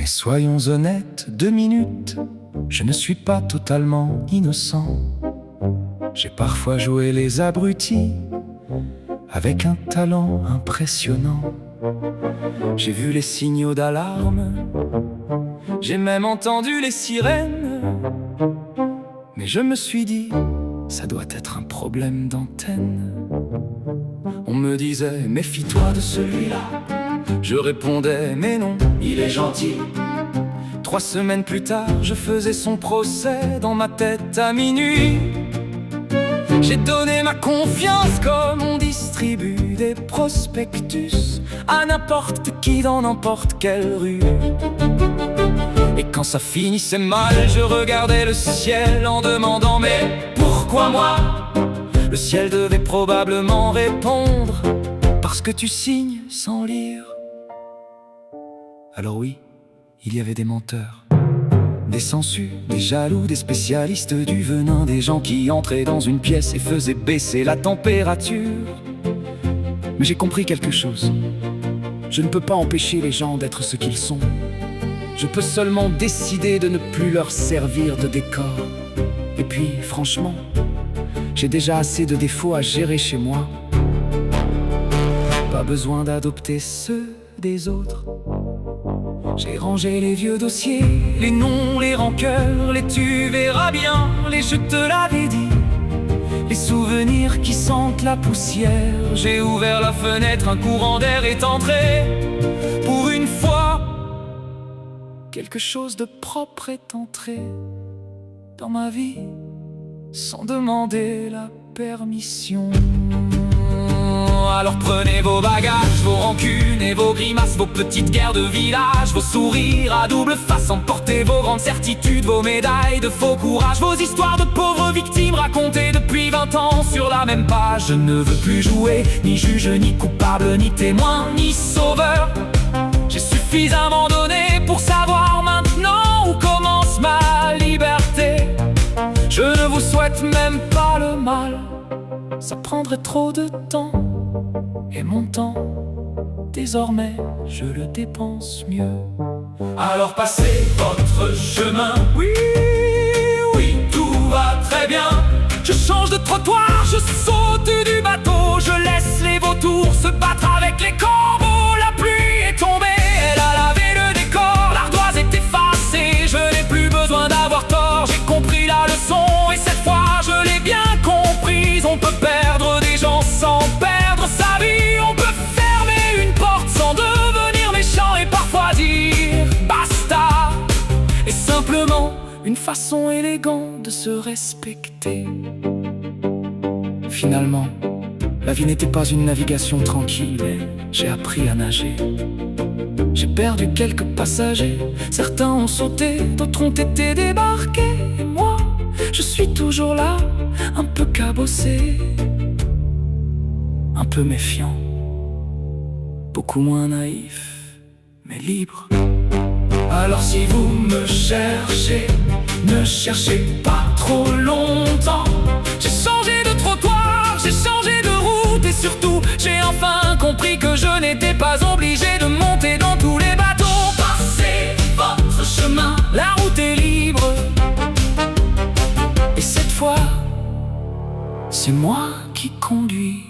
Mais soyons honnêtes 2 minutes, je ne suis pas totalement innocent. J'ai parfois joué les abrutis avec un talent impressionnant. J'ai vu les signaux d'alarme, j'ai même entendu les sirènes. Mais je me suis dit, ça doit être un problème d'antenne. On me disait, méfie-toi de celui-là. Je répondais, mais non, il est gentil. 3 semaines plus tard, je faisais son procès dans ma tête à minuit. J'ai donné ma confiance comme on distribue des prospectus à n'importe qui dans n'importe quelle rue. Et quand ça finissait mal, je regardais le ciel en demandant, mais pourquoi moi? Le ciel devait probablement répondre, parce que tu signes sans lire. Alors oui, il y avait des menteurs, des sangsues, des jaloux, des spécialistes du venin, des gens qui entraient dans une pièce et faisaient baisser la température. Mais j'ai compris quelque chose. Je ne peux pas empêcher les gens d'être ce qu'ils sont. Je peux seulement décider de ne plus leur servir de décor. Et puis, franchement, j'ai déjà assez de défauts à gérer chez moi. Pas besoin d'adopter ceux des autres. J'ai rangé les vieux dossiers, les noms, les rancœurs, les tu verras bien, les je te l'avais dit, les souvenirs qui sentent la poussière. J'ai ouvert la fenêtre, un courant d'air est entré. Pour une fois, quelque chose de propre est entré dans ma vie, sans demander la permission. Alors prenez vos bagages, vos rancunes et vos grimaces, vos petites guerres de village, vos sourires à double face, emportez vos grandes certitudes, vos médailles de faux courage, vos histoires de pauvres victimes racontées depuis 20 ans sur la même page. Je ne veux plus jouer, ni juge, ni coupable, ni témoin, ni sauveur. J'ai suffisamment donné pour savoir maintenant où commence ma liberté. Je ne vous souhaite même pas le mal, ça prendrait trop de temps. Et mon temps, désormais, je le dépense mieux. Alors passez votre chemin. Oui, oui, tout va très bien. Je change de trottoir, je saute du bateau, je laisse les vautours se battre avec les corbeaux. La pluie est tombée, elle a lavé le décor, l'ardoise est effacée, je n'ai plus besoin d'avoir tort. J'ai compris la leçon et cette fois je l'ai bien comprise. On peut perdre des gens sans perdre sa vie. On peut fermer une porte sans devenir méchant et parfois dire basta. Et simplement une façon élégante de se respecter. Finalement, la vie n'était pas une navigation tranquille et j'ai appris à nager. J'ai perdu quelques passagers, certains ont sauté, d'autres ont été débarqués. Et moi, je suis toujours là, un peu cabossé, un peu méfiant, beaucoup moins naïf, mais libre. Alors si vous me cherchez, ne cherchez pas trop longtemps. J'ai changé de trottoir, j'ai changé de route et surtout j'ai enfin compris que je n'étais pas obligé de monter dans tous les bateaux. Passez votre chemin, la route est libre. Et cette fois, c'est moi qui conduis.